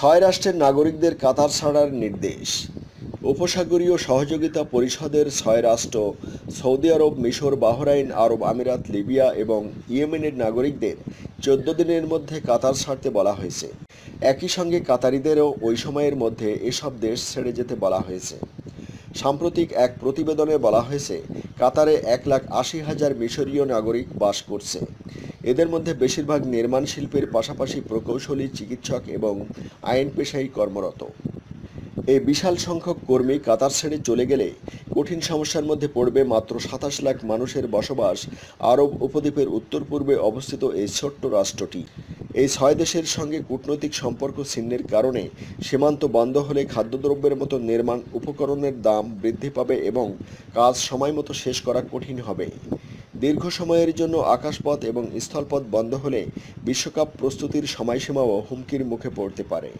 ছয় রাষ্ট্রের নাগরিকদের কাতার ছাড়ার নির্দেশ। উপসাগরীয় সহযোগিতা পরিষদের ৬ রাষ্ট্র সৌদি আরব, মিশর, বাহরাইন, আরব আমিরাত, লিবিয়া এবং ইয়েমেনের নাগরিকদের ১৪ দিনের মধ্যে কাতার ছাড়তে বলা হয়েছে। একই সঙ্গে কাতারিদেরও ওই সময়ের মধ্যে এসব দেশ ছেড়ে যেতে বলা হয়েছে। সাম্প্রতিক এক প্রতিবেদনে বলা হয়েছে, কাতারে ১,৮০,০০০ মিশরীয় নাগরিক বাস করছে। এদের মধ্যে বেশিরভাগ নির্মাণ শিল্পের পাশাপাশি প্রকৌশলী, চিকিৎসক এবং আইন পেশায় কর্মরত। এই বিশাল সংখ্যক কর্মী কাতার ছেড়ে চলে গেলে কঠিন সমস্যার মধ্যে পড়বে মাত্র ২৭ লাখ মানুষের বসবাস আরব উপদ্বীপের উত্তর পূর্বে অবস্থিত এই ছোট্ট রাষ্ট্রটি। এই ৬ দেশের সঙ্গে কূটনৈতিক সম্পর্ক ছিন্নের কারণে সীমান্ত বন্ধ হলে খাদ্যদ্রব্যের মতো নির্মাণ উপকরণের দাম বৃদ্ধি পাবে এবং কাজ সময়মতো শেষ করা কঠিন হবে। দীর্ঘ সময়ের জন্য আকাশপথ এবং স্থলপথ বন্ধ হলে বিশ্বকাপ প্রস্তুতির সময়সীমাও হুমকির মুখে পড়তে পারে।